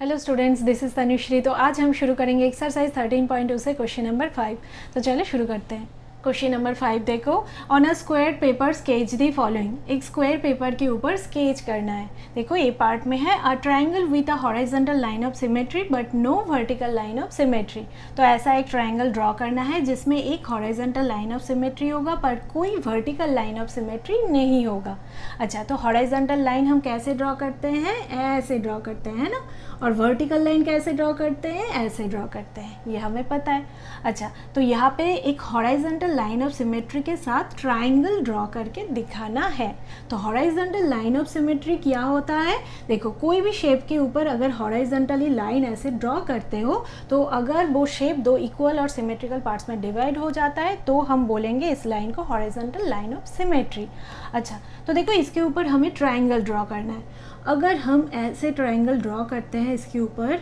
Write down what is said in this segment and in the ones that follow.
Hello students, this is Tanushree. तो आज हम शुरू करेंगे एक्सरसाइज 13.2 से क्वेश्चन नंबर 5। तो चलो शुरू करते हैं। क्वेश्चन नंबर 5 देखो, on a square paper sketch the following. एक स्क्वायर पेपर के ऊपर स्केच करना है। देखो ए पार्ट में है a triangle with a horizontal line of symmetry but no vertical line of symmetry. तो ऐसा एक ट्रायंगल ड्रॉ करना है जिसमें एक हॉरिजॉन्टल लाइन ऑफ सिमेट्री होगा पर कोई वर्टिकल लाइन ऑफ सिमेट्री नहीं होगा। अच्छा, तो हॉरिजॉन्टल लाइन हम कैसे ड्रॉ करते हैं? ऐसे ड्रॉ करते हैं ना। और वर्टिकल लाइन कैसे ड्रॉ करते हैं? ऐसे ड्रॉ करते हैं, ये हमें पता है। अच्छा, तो यहाँ पे एक हॉरिजॉन्टल लाइन ऑफ सिमेट्री के साथ ट्रायंगल ड्रॉ करके दिखाना है। तो हॉरिजॉन्टल लाइन ऑफ सिमेट्री क्या होता है? देखो, कोई भी शेप के ऊपर अगर हॉरिजॉन्टली लाइन ऐसे ड्रॉ करते हो तो अगर वो शेप दो इक्वल और सिमेट्रिकल पार्ट्स में डिवाइड हो जाता है तो हम बोलेंगे इस लाइन को हॉरिजॉन्टल लाइन ऑफ सिमेट्री। अच्छा, तो देखो इसके ऊपर हमें ट्रायंगल ड्रॉ करना है। अगर हम ऐसे ट्रायंगल ड्रॉ करते हैं इसके ऊपर,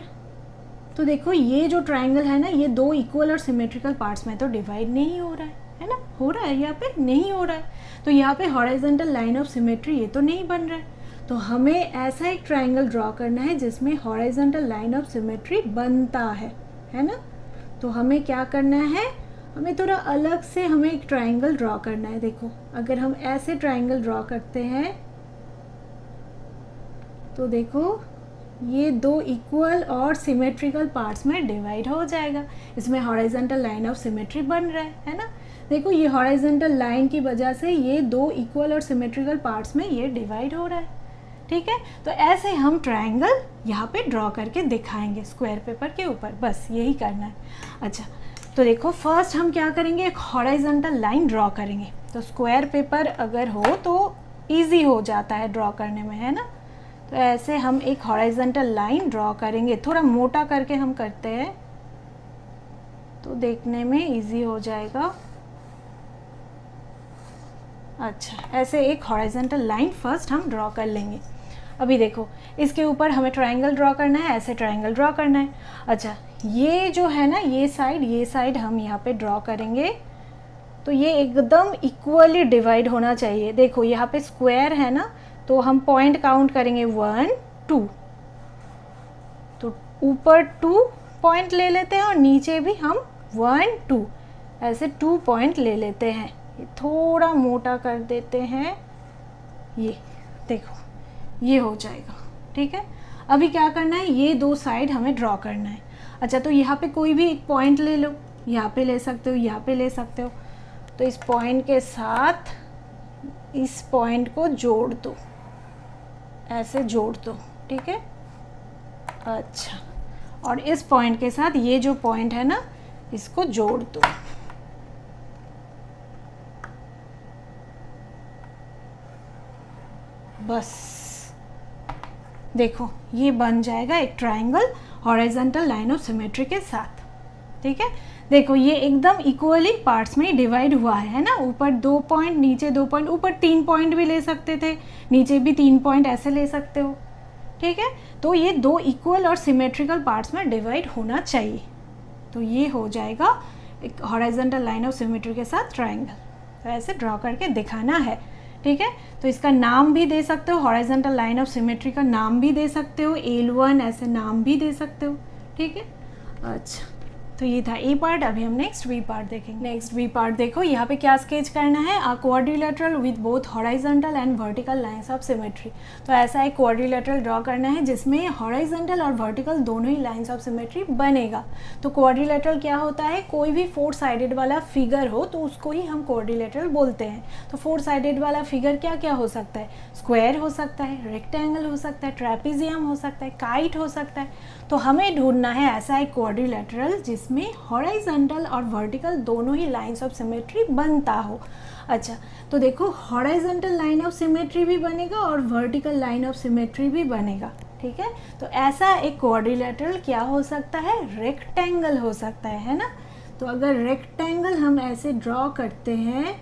तो देखो ये जो ट्रायंगल है ना, ये दो इक्वल और सिमेट्रिकल पार्ट्स में तो डिवाइड नहीं हो रहा है ना? हो रहा है यहाँ पे? नहीं हो रहा है। तो यहाँ पे हॉरिजॉन्टल लाइन ऑफ सिमेट्री ये तो नहीं बन रहा है। तो हमें ऐसा एक ट्रायंगल ड्रॉ करना है जिसमें हॉरिजॉन्टल लाइन ऑफ सिमेट्री बनता है ना? तो हमें क्या करना है? हमें थोड़ा अलग से हमें एक ट्रायंगल ड्रॉ करना है। देखो, अगर हम ऐसे ट्रायंगल ड्रॉ करते हैं तो देखो ये दो इक्वल और सिमेट्रिकल पार्ट्स में डिवाइड हो जाएगा। इसमें हॉरिजॉन्टल लाइन ऑफ सिमेट्री बन रहा है ना? देखो, ये हॉरिजॉन्टल लाइन की वजह से ये दो इक्वल और सिमेट्रिकल पार्ट्स में ये डिवाइड हो रहा है। ठीक है, तो ऐसे हम ट्रायंगल यहाँ पे ड्रॉ करके दिखाएंगे स्क्वायर पेपर के ऊपर। बस यही करना है। अच्छा, तो देखो फर्स्ट हम क्या करेंगे, एक हॉरिजॉन्टल लाइन ड्रॉ करेंगे। तो स्क्वायर पेपर अगर हो तो ईजी हो जाता है ड्रॉ करने में, है ना? तो ऐसे हम एक हॉरिजॉन्टल लाइन ड्रॉ करेंगे। थोड़ा मोटा करके हम करते हैं तो देखने में इजी हो जाएगा। अच्छा, ऐसे एक हॉरिजॉन्टल लाइन फर्स्ट हम ड्रॉ कर लेंगे। अभी देखो, इसके ऊपर हमें ट्रायंगल ड्रॉ करना है, ऐसे ट्रायंगल ड्रॉ करना है। अच्छा, ये जो है ना, ये साइड हम यहाँ पे ड्रॉ करेंगे तो ये एकदम इक्वली डिवाइड होना चाहिए। देखो यहाँ पे स्क्वायर है ना, तो हम पॉइंट काउंट करेंगे 1 2। तो ऊपर 2 पॉइंट ले लेते हैं और नीचे भी हम 1 2 ऐसे 2 पॉइंट ले लेते हैं। ये थोड़ा मोटा कर देते हैं, ये देखो ये हो जाएगा। ठीक है, अभी क्या करना है, ये दो साइड हमें ड्रॉ करना है। अच्छा, तो यहाँ पे कोई भी एक पॉइंट ले लो, यहाँ पे ले सकते हो, यहाँ पे ले सकते हो। तो इस पॉइंट के साथ इस पॉइंट को जोड़ दो, ऐसे जोड़ दो। ठीक है, अच्छा, और इस पॉइंट के साथ ये जो पॉइंट है ना, इसको जोड़ दो। बस देखो ये बन जाएगा एक triangle horizontal line of symmetry के साथ। ठीक है, देखो ये एकदम इक्वली पार्ट्स में डिवाइड हुआ है ना? ऊपर 2 पॉइंट, नीचे 2 पॉइंट, ऊपर 3 पॉइंट भी ले सकते थे, नीचे भी 3 पॉइंट ऐसे ले सकते हो। ठीक है, तो ये दो इक्वल और सिमेट्रिकल पार्ट्स में डिवाइड होना चाहिए। तो ये हो जाएगा एक हॉरिजॉन्टल लाइन ऑफ सिमेट्री के साथ ट्रायंगल। तो ऐसे ड्रॉ करके दिखाना है। ठीक है, तो इसका नाम भी दे सकते हो, हॉरिजॉन्टल लाइन ऑफ सिमेट्री का नाम भी दे सकते हो, L1 ऐसे नाम भी दे सकते हो। ठीक है, अच्छा, तो ये था ए पार्ट। अभी हम नेक्स्ट बी पार्ट देखेंगे। नेक्स्ट बी पार्ट देखो, यहाँ पे क्या स्केच करना है, a quadrilateral with both horizontal and vertical lines of symmetry. तो ऐसा एक क्वाड्रिलेटरल ड्रॉ करना है जिसमें हॉरिजॉन्टल और वर्टिकल दोनों ही लाइंस ऑफ सिमेट्री बनेगा। तो क्वाड्रिलेटरल क्या होता है, कोई भी 4 साइडेड वाला फिगर हो तो उसको ही हम क्वाड्रिलेटरल बोलते हैं। तो 4 साइडेड वाला फिगर क्या क्या हो सकता है? स्क्वायर हो सकता है, रेक्टेंगल हो सकता है, ट्रेपेजियम हो सकता है, काइट हो सकता है। तो हमें ढूंढना है ऐसा एक क्वाड्रिलेटरल जिसमें हॉरिजॉन्टल और वर्टिकल दोनों ही लाइंस ऑफ सिमेट्री बनता हो। अच्छा, तो देखो हॉरिजॉन्टल लाइन ऑफ सिमेट्री भी बनेगा और वर्टिकल लाइन ऑफ सिमेट्री भी बनेगा। ठीक है, तो ऐसा एक क्वाड्रिलेटरल क्या हो सकता है? रेक्टेंगल हो सकता है ना? तो अगर रेक्टेंगल हम ऐसे ड्रॉ करते हैं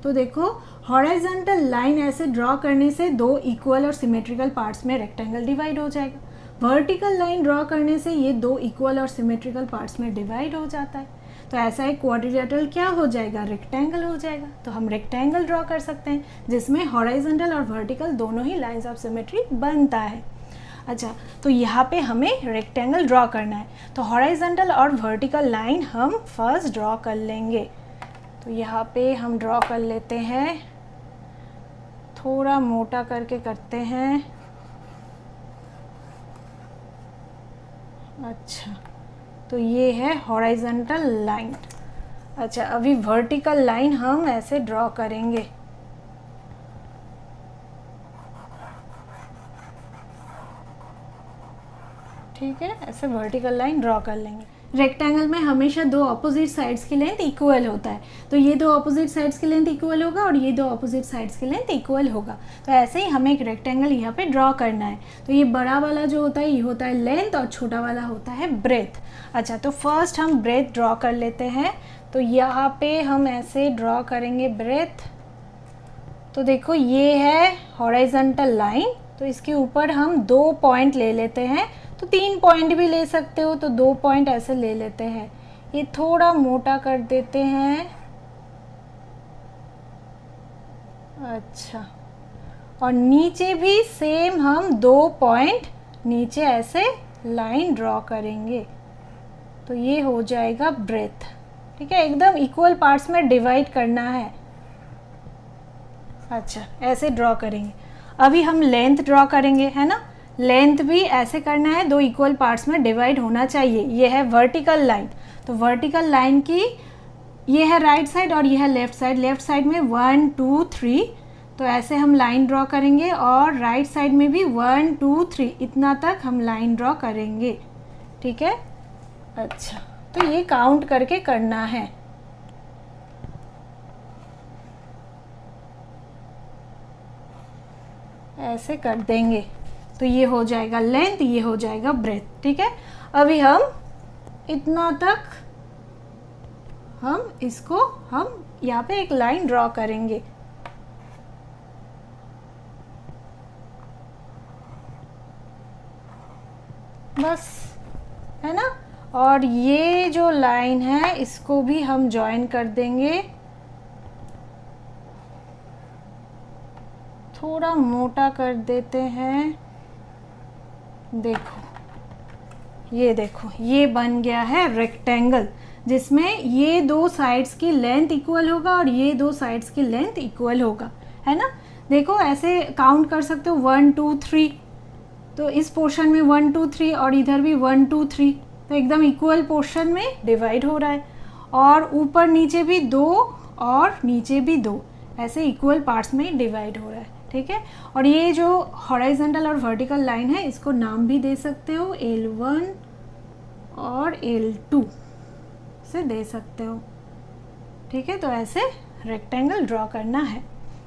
तो देखो हॉरिजॉन्टल लाइन ऐसे ड्रॉ करने से दो इक्वल और सिमेट्रिकल पार्ट्स में रेक्टेंगल डिवाइड हो जाएगा। वर्टिकल लाइन ड्रॉ करने से ये दो इक्वल और सिमेट्रिकल पार्ट्स में डिवाइड हो जाता है। तो ऐसा एक क्वाड्रिलेटरल क्या हो जाएगा, रेक्टेंगल हो जाएगा। तो हम रेक्टेंगल ड्रॉ कर सकते हैं जिसमें हॉरिजॉन्टल और वर्टिकल दोनों ही लाइंस ऑफ सिमेट्री बनता है। अच्छा, तो यहाँ पे हमें रेक्टेंगल ड्रॉ करना है, तो हॉरिजॉन्टल और वर्टिकल लाइन हम फर्स्ट ड्रॉ कर लेंगे। तो यहाँ पे हम ड्रॉ कर लेते हैं, थोड़ा मोटा करके करते हैं। अच्छा, तो ये है हॉरिजॉन्टल लाइन। अच्छा, अभी वर्टिकल लाइन हम ऐसे ड्रॉ करेंगे। ठीक है, ऐसे वर्टिकल लाइन ड्रॉ कर लेंगे। रेक्टेंगल में हमेशा दो ऑपोजिट साइड्स की लेंथ इक्वल होता है, तो ये दो ऑपोजिट साइड्स की लेंथ इक्वल होगा और ये दो ऑपोजिट साइड्स की लेंथ इक्वल होगा। तो ऐसे ही हमें एक रेक्टेंगल यहाँ पे ड्रॉ करना है। तो ये बड़ा वाला जो होता है ये होता है लेंथ और छोटा वाला होता है ब्रेथ। अच्छा, तो फर्स्ट हम ब्रेथ ड्रॉ कर लेते हैं। तो यहाँ पे हम ऐसे ड्रॉ करेंगे ब्रेथ। तो देखो ये है हॉरिजॉन्टल लाइन, तो इसके ऊपर हम 2 पॉइंट ले लेते हैं। तो 3 पॉइंट भी ले सकते हो, तो 2 पॉइंट ऐसे ले लेते हैं। ये थोड़ा मोटा कर देते हैं। अच्छा, और नीचे भी सेम हम 2 पॉइंट नीचे ऐसे लाइन ड्रॉ करेंगे। तो ये हो जाएगा ब्रेथ। ठीक है, एकदम इक्वल पार्ट्स में डिवाइड करना है। अच्छा, ऐसे ड्रॉ करेंगे। अभी हम लेंथ ड्रॉ करेंगे, है ना। लेंथ भी ऐसे करना है, 2 इक्वल पार्ट्स में डिवाइड होना चाहिए। ये है वर्टिकल लाइन, तो वर्टिकल लाइन की ये है राइट साइड और ये है लेफ्ट साइड। लेफ्ट साइड में 1 2 3, तो ऐसे हम लाइन ड्रॉ करेंगे और राइट साइड में भी 1 2 3 इतना तक हम लाइन ड्रॉ करेंगे। ठीक है। अच्छा, तो ये काउंट करके करना है। ऐसे कर देंगे तो ये हो जाएगा लेंथ, ये हो जाएगा ब्रेथ। ठीक है, अभी हम इतना तक हम इसको हम यहाँ पे एक लाइन ड्रॉ करेंगे। बस, है ना। और ये जो लाइन है इसको भी हम ज्वाइन कर देंगे। थोड़ा मोटा कर देते हैं। देखो, ये देखो, ये बन गया है रेक्टेंगल जिसमें ये 2 साइड्स की लेंथ इक्वल होगा और ये 2 साइड्स की लेंथ इक्वल होगा, है ना। देखो, ऐसे काउंट कर सकते हो 1 2 3, तो इस पोर्शन में 1 2 3 और इधर भी 1 2 3, तो एकदम इक्वल पोर्शन में डिवाइड हो रहा है। और ऊपर नीचे भी 2 और नीचे भी 2, ऐसे इक्वल पार्ट्स में डिवाइड हो रहा है। ठीक है, और ये जो हॉरिजॉन्टल और वर्टिकल लाइन है इसको नाम भी दे सकते हो, L1 और L2 से दे सकते हो। ठीक है, तो ऐसे रेक्टेंगल ड्रॉ करना है।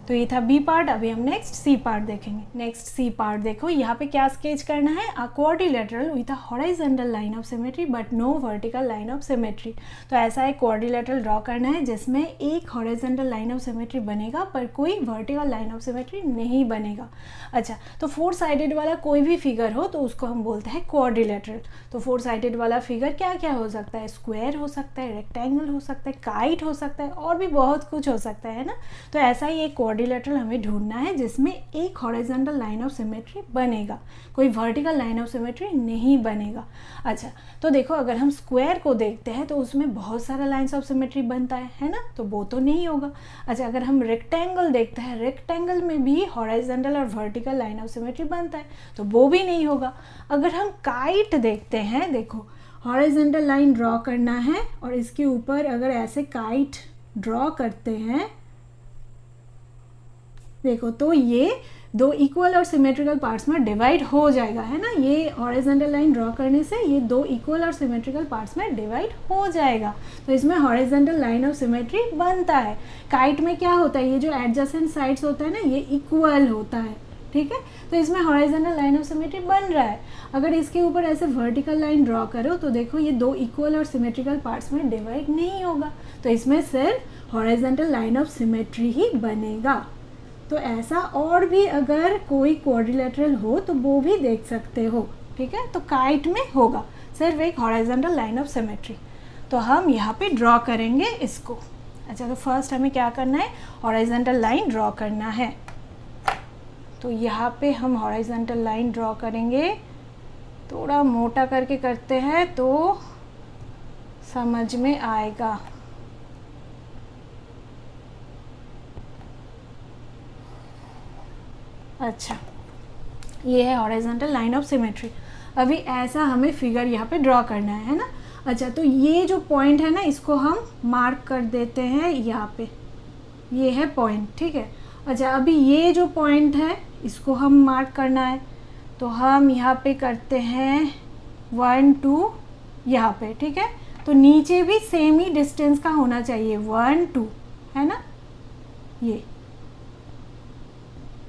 तो ये था बी पार्ट। अभी हम नेक्स्ट सी पार्ट देखेंगे। नेक्स्ट सी पार्ट देखो, यहाँ पे क्या स्केच करना है, a quadrilateral with a horizontal line of symmetry but no vertical line of symmetry. तो ऐसा एक क्वाड्रिलेटरल ड्रॉ करना है जिसमें एक हॉरिजॉन्टल लाइन ऑफ सिमेट्री बनेगा पर कोई वर्टिकल लाइन ऑफ सिमेट्री नहीं बनेगा। अच्छा, तो 4 साइडेड वाला कोई भी फिगर हो तो उसको हम बोलते हैं क्वाड्रिलेटरल। तो 4 साइडेड वाला फिगर क्या क्या हो सकता है, स्क्वायर हो सकता है, रेक्टेंगल हो सकता है, काइट हो सकता है और भी बहुत कुछ हो सकता है ना। तो ऐसा ही एक क्वाड्रिलेटरल हमें ढूंढना है जिसमें एक हॉरिजॉन्टल लाइन ऑफ सिमेट्री बनेगा, कोई वर्टिकल लाइन ऑफ सिमेट्री नहीं बनेगा। अच्छा, तो देखो, अगर हम स्क्वायर को देखते हैं तो उसमें बहुत सारा लाइन्स ऑफ सिमेट्री बनता है ना, तो वो तो नहीं होगा। अच्छा, अगर हम रेक्टेंगल देखते हैं, रेक्टेंगल में भी हॉरिजॉन्टल और वर्टिकल लाइन ऑफ सिमेट्री बनता है, तो वो भी नहीं होगा। अगर हम काइट देखते हैं, देखो, हॉरिजॉन्टल लाइन ड्रॉ करना है और इसके ऊपर अगर ऐसे काइट ड्रॉ करते हैं, देखो, तो ये 2 इक्वल और सिमेट्रिकल पार्ट्स में डिवाइड हो जाएगा, है ना। ये हॉरिजॉन्टल लाइन ड्रॉ करने से ये 2 इक्वल और सिमेट्रिकल पार्ट्स में डिवाइड हो जाएगा, तो इसमें हॉरिजॉन्टल लाइन ऑफ सिमेट्री बनता है। काइट में क्या होता है, ये जो एडजेसेंट साइड्स होता है ना, ये इक्वल होता है। ठीक है, तो इसमें हॉरिजॉन्टल लाइन ऑफ सिमेट्री बन रहा है। अगर इसके ऊपर ऐसे वर्टिकल लाइन ड्रॉ करो तो देखो, ये 2 इक्वल और सिमेट्रिकल पार्ट्स में डिवाइड नहीं होगा, तो इसमें सिर्फ हॉरिजॉन्टल लाइन ऑफ सिमेट्री ही बनेगा। तो ऐसा और भी अगर कोई क्वाड्रिलेटरल हो तो वो भी देख सकते हो। ठीक है, तो काइट में होगा सिर्फ एक हॉरिजॉन्टल लाइन ऑफ सिमेट्री। तो हम यहाँ पे ड्रॉ करेंगे इसको। अच्छा, तो फर्स्ट हमें क्या करना है, हॉरिजॉन्टल लाइन ड्रॉ करना है। तो यहाँ पे हम हॉरिजॉन्टल लाइन ड्रॉ करेंगे, थोड़ा मोटा करके करते हैं तो समझ में आएगा। अच्छा, ये है हॉरिजॉन्टल लाइन ऑफ सिमेट्री। अभी ऐसा हमें फिगर यहाँ पे ड्रॉ करना है ना। अच्छा, तो ये जो पॉइंट है ना, इसको हम मार्क कर देते हैं यहाँ पे, ये है पॉइंट, ठीक है। अच्छा, अभी ये जो पॉइंट है इसको हम मार्क करना है, तो हम यहाँ पे करते हैं 1 2 यहाँ पे, ठीक है। तो नीचे भी सेम ही डिस्टेंस का होना चाहिए, 1 2, है ना, ये,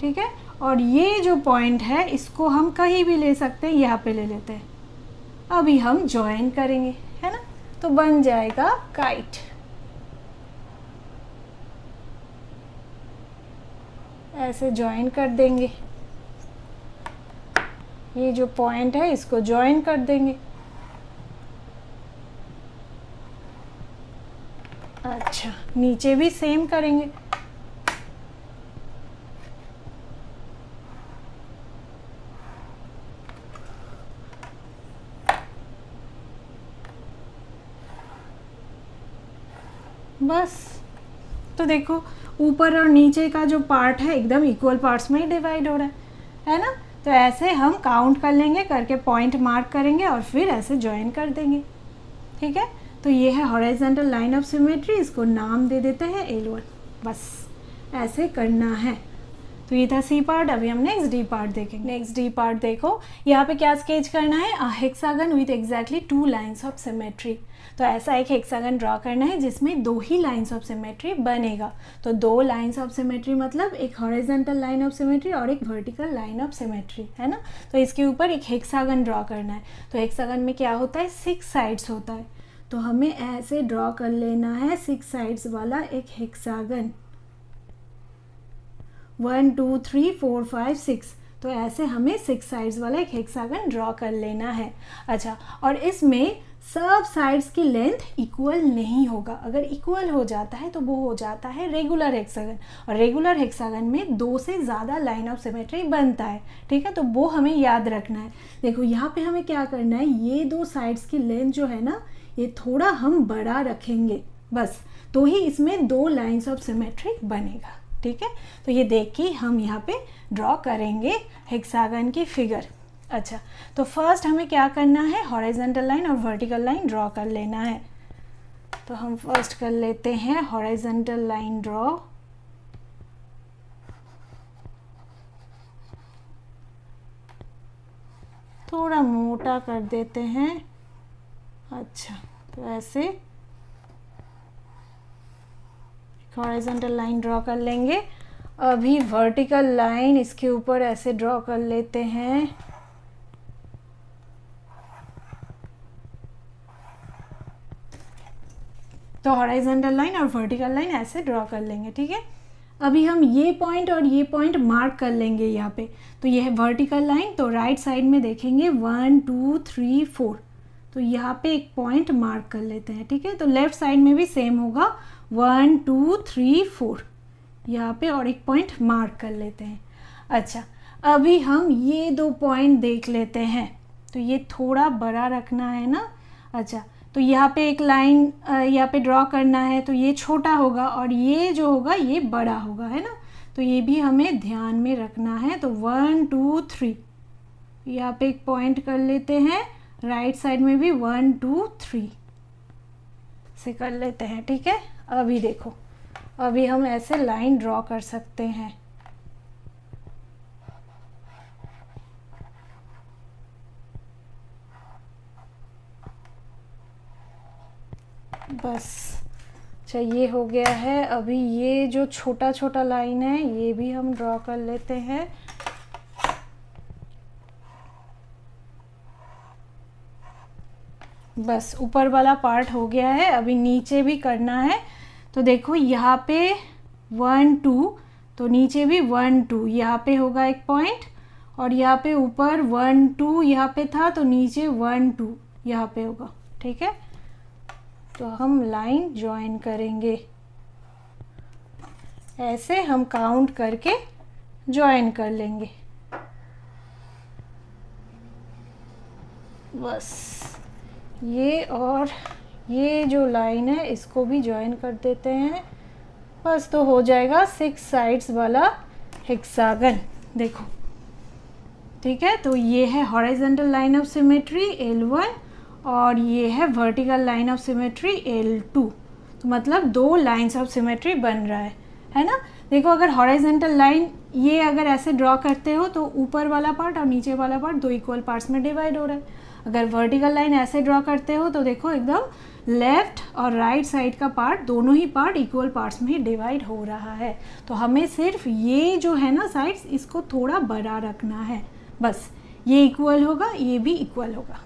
ठीक है। और ये जो पॉइंट है इसको हम कहीं भी ले सकते हैं, यहाँ पे ले लेते हैं। अभी हम ज्वाइन करेंगे, है ना, तो बन जाएगा काइट। ऐसे ज्वाइन कर देंगे, ये जो पॉइंट है इसको ज्वाइन कर देंगे। अच्छा, नीचे भी सेम करेंगे। बस, तो देखो ऊपर और नीचे का जो पार्ट है एकदम इक्वल पार्ट्स में ही डिवाइड हो रहा है ना। तो ऐसे हम काउंट कर लेंगे, करके पॉइंट मार्क करेंगे और फिर ऐसे ज्वाइन कर देंगे, ठीक है। तो ये है हॉरिजॉन्टल लाइन ऑफ सिमेट्री, इसको नाम दे देते हैं L1। बस ऐसे करना है। तो ये था सी पार्ट। अभी हम नेक्स्ट डी पार्ट देखेंगे। नेक्स्ट डी पार्ट देखो, यहाँ पे क्या स्केच करना है, a hexagon with exactly 2 lines of symmetry. तो ऐसा एक हेक्सागन ड्रॉ करना है जिसमें 2 ही लाइन्स ऑफ सिमेट्री बनेगा। तो 2 लाइन्स ऑफ सिमेट्री मतलब एक हॉरिजॉन्टल लाइन ऑफ सिमेट्री और एक वर्टिकल लाइन ऑफ सिमेट्री, है ना। तो इसके ऊपर एक हेक्सागन ड्रॉ करना है। तो हेक्सागन में क्या होता है, 6 साइड्स होता है। तो हमें ऐसे ड्रॉ कर लेना है 6 साइड्स वाला एक हेक्सागन, 1 2 3 4 5 6। तो ऐसे हमें 6 साइड्स वाला एक हेक्सागन ड्रॉ कर लेना है। अच्छा, और इसमें सब साइड्स की लेंथ इक्वल नहीं होगा। अगर इक्वल हो जाता है तो वो हो जाता है रेगुलर हेक्सागन, और रेगुलर हेक्सागन में 2 से ज़्यादा लाइन ऑफ सिमेट्री बनता है, ठीक है। तो वो हमें याद रखना है। देखो यहाँ पे हमें क्या करना है, ये 2 साइड्स की लेंथ जो है ना, ये थोड़ा हम बड़ा रखेंगे बस, तो ही इसमें 2 लाइन्स ऑफ सिमेट्री बनेगा, ठीक है। तो ये देख के हम यहाँ पे ड्रॉ करेंगे हेक्सागन की फिगर। अच्छा, तो फर्स्ट हमें क्या करना है, हॉरिजॉन्टल लाइन और वर्टिकल लाइन ड्रॉ कर लेना है। तो हम फर्स्ट कर लेते हैं हॉरिजॉन्टल लाइन ड्रॉ। थोड़ा मोटा कर देते हैं। अच्छा, तो ऐसे हॉरिजॉन्टल लाइन ड्रॉ कर लेंगे। अभी वर्टिकल लाइन इसके ऊपर ऐसे ड्रॉ कर लेते हैं। तो हॉरिजॉन्टल लाइन और वर्टिकल लाइन ऐसे ड्रॉ कर लेंगे, ठीक है। अभी हम ये पॉइंट और ये पॉइंट मार्क कर लेंगे यहाँ पे। तो ये है वर्टिकल लाइन, तो राइट साइड में देखेंगे 1 2 3 4। तो यहाँ पे एक पॉइंट मार्क कर लेते हैं, ठीक है। तो लेफ्ट साइड में भी सेम होगा, 1 2 3 4 यहाँ पे, और एक पॉइंट मार्क कर लेते हैं। अच्छा, अभी हम ये 2 पॉइंट देख लेते हैं। तो ये थोड़ा बड़ा रखना है ना। अच्छा, तो यहाँ पे एक लाइन यहाँ पे ड्रॉ करना है, तो ये छोटा होगा और ये जो होगा ये बड़ा होगा, है ना। तो ये भी हमें ध्यान में रखना है। तो 1 2 3 यहाँ पे एक पॉइंट कर लेते हैं। राइट साइड में भी 1 2 3 से कर लेते हैं, ठीक है। अभी देखो, अभी हम ऐसे लाइन ड्रॉ कर सकते हैं। बस, अच्छा ये हो गया है। अभी ये जो छोटा छोटा लाइन है ये भी हम ड्रॉ कर लेते हैं। बस ऊपर वाला पार्ट हो गया है। अभी नीचे भी करना है। तो देखो यहाँ पे 1 2, तो नीचे भी 1 2 यहाँ पे होगा एक पॉइंट, और यहाँ पे ऊपर 1 2 यहाँ पे था, तो नीचे 1 2 यहाँ पे होगा, ठीक है। तो हम लाइन ज्वाइन करेंगे, ऐसे हम काउंट करके ज्वाइन कर लेंगे। बस ये और ये जो लाइन है इसको भी ज्वाइन कर देते हैं, बस तो हो जाएगा 6 साइड्स वाला हेक्सागन। देखो ठीक है, तो ये है horizontal line of symmetry L1 और ये है vertical line of symmetry L2। तो मतलब 2 लाइंस ऑफ सिमेट्री बन रहा है ना। देखो अगर हॉरिजॉन्टल लाइन ये अगर ऐसे ड्रॉ करते हो तो ऊपर वाला पार्ट और नीचे वाला पार्ट 2 इक्वल पार्ट्स में डिवाइड हो रहा है। अगर वर्टिकल लाइन ऐसे ड्रॉ करते हो तो देखो एकदम लेफ्ट और राइट साइड का पार्ट, दोनों ही पार्ट इक्वल पार्ट्स में ही डिवाइड हो रहा है। तो हमें सिर्फ ये जो है ना साइड्स, इसको थोड़ा बड़ा रखना है, बस ये इक्वल होगा, ये भी इक्वल होगा,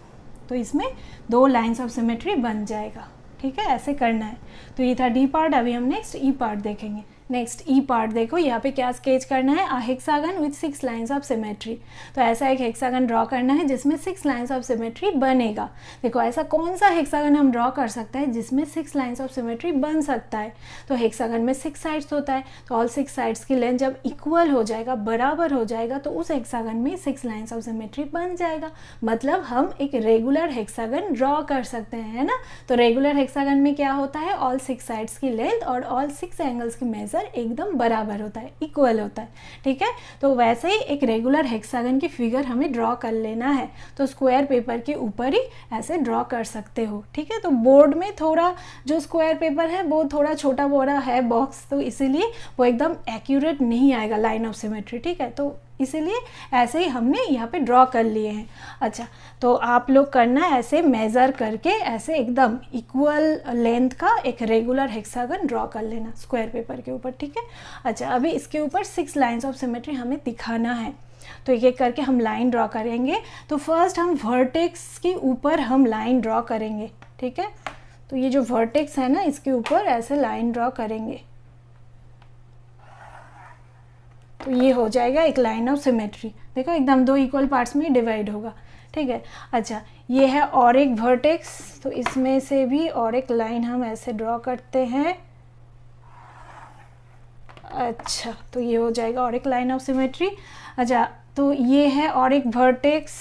तो इसमें 2 लाइंस ऑफ सिमेट्री बन जाएगा। ठीक है, ऐसे करना है। तो ये था डी पार्ट। अभी हम नेक्स्ट ई पार्ट देखेंगे। नेक्स्ट ई पार्ट देखो, यहाँ पे क्या स्केच करना है, a hexagon with 6 lines of symmetry. तो ऐसा एक हेक्सागन ड्रॉ करना है जिसमें 6 लाइंस ऑफ सिमेट्री बनेगा। देखो ऐसा कौन सा हेक्सागन हम ड्रॉ कर सकते हैं जिसमें 6 लाइंस ऑफ सिमेट्री बन सकता है। तो हेक्सागन में 6 साइड्स होता है, तो ऑल 6 साइड्स की लेंथ जब इक्वल हो जाएगा, बराबर हो जाएगा, तो उस हेक्सागन में 6 लाइंस ऑफ सिमेट्री बन जाएगा। मतलब हम एक रेगुलर हेक्सागन ड्रॉ कर सकते हैं, है ना। तो रेगुलर हेक्सागन में क्या होता है, ऑल 6 साइड्स की लेंथ और ऑल 6 एंगल्स की मेजर एकदम बराबर होता है, इक्वल होता है। ठीक है, तो वैसे ही एक रेगुलर हेक्सागन की फिगर हमें ड्रॉ कर लेना है। तो स्क्वायर पेपर के ऊपर ही ऐसे ड्रॉ कर सकते हो। ठीक है, तो बोर्ड में थोड़ा जो स्क्वायर पेपर है वो थोड़ा छोटा बड़ा है बॉक्स, तो इसीलिए वो एकदम एक्यूरेट नहीं आएगा लाइन ऑफ सिमेट्री। ठीक है, तो इसीलिए ऐसे ही हमने यहाँ पे ड्रॉ कर लिए हैं। अच्छा, तो आप लोग करना ऐसे मेज़र करके ऐसे एकदम इक्वल लेंथ का एक रेगुलर हेक्सागन ड्रॉ कर लेना स्क्वायर पेपर के ऊपर। ठीक है, अच्छा अभी इसके ऊपर 6 लाइंस ऑफ सिमेट्री हमें दिखाना है, तो एक एक करके हम लाइन ड्रॉ करेंगे। तो फर्स्ट हम वर्टेक्स के ऊपर हम लाइन ड्रॉ करेंगे। ठीक है, तो ये जो वर्टेक्स है ना, इसके ऊपर ऐसे लाइन ड्रॉ करेंगे, तो ये हो जाएगा एक लाइन ऑफ सिमेट्री। देखो एकदम 2 इक्वल पार्ट्स में डिवाइड होगा। ठीक है, अच्छा ये है और एक वर्टेक्स, तो इसमें से भी और एक लाइन हम ऐसे ड्रॉ करते हैं। अच्छा, तो ये हो जाएगा और एक लाइन ऑफ सिमेट्री। अच्छा, तो ये है और एक वर्टेक्स,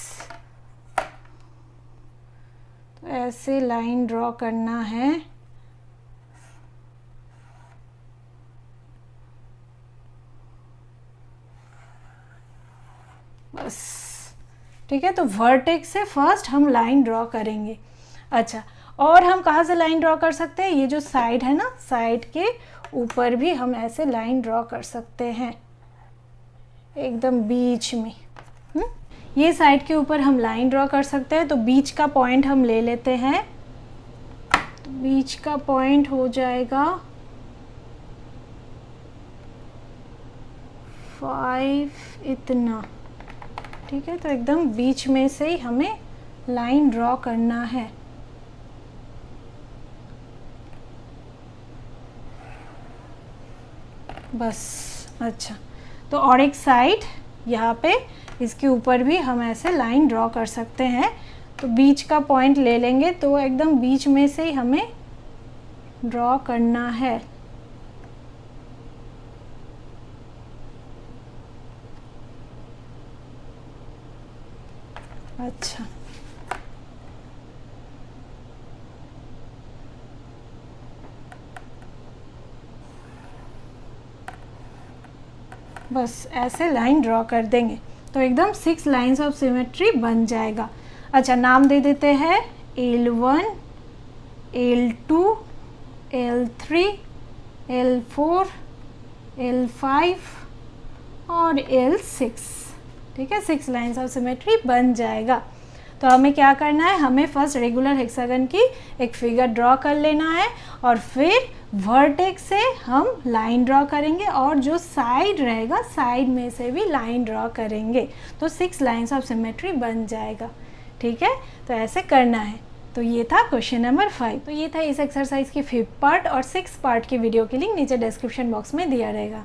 तो ऐसे लाइन ड्रॉ करना है। बस ठीक है, तो वर्टेक्स से फर्स्ट हम लाइन ड्रॉ करेंगे। अच्छा, और हम कहाँ से लाइन ड्रॉ कर सकते हैं, ये जो साइड है ना, साइड के ऊपर भी हम ऐसे लाइन ड्रॉ कर सकते हैं एकदम बीच में। ये साइड के ऊपर हम लाइन ड्रॉ कर सकते हैं। तो बीच का पॉइंट हम ले लेते हैं, तो बीच का पॉइंट हो जाएगा 5 इतना। ठीक है, तो एकदम बीच में से ही हमें लाइन ड्रॉ करना है। बस, अच्छा, तो और एक साइड यहाँ पे इसके ऊपर भी हम ऐसे लाइन ड्रॉ कर सकते हैं। तो बीच का पॉइंट ले लेंगे, तो एकदम बीच में से ही हमें ड्रॉ करना है। अच्छा, बस ऐसे लाइन ड्रॉ कर देंगे, तो एकदम 6 लाइंस ऑफ सिमेट्री बन जाएगा। अच्छा, नाम दे देते हैं L1, L2, L3, L4, L5 और L6। ठीक है, 6 लाइंस ऑफ सिमेट्री बन जाएगा। तो हमें क्या करना है, हमें फर्स्ट रेगुलर हेक्सागन की एक फिगर ड्रॉ कर लेना है और फिर वर्टेक्स से हम लाइन ड्रॉ करेंगे और जो साइड रहेगा साइड में से भी लाइन ड्रॉ करेंगे, तो 6 लाइंस ऑफ सिमेट्री बन जाएगा। ठीक है, तो ऐसे करना है। तो ये था क्वेश्चन नंबर 5। तो ये था इस एक्सरसाइज की 5th पार्ट, और 6th पार्ट की वीडियो की लिंक नीचे डिस्क्रिप्शन बॉक्स में दिया रहेगा।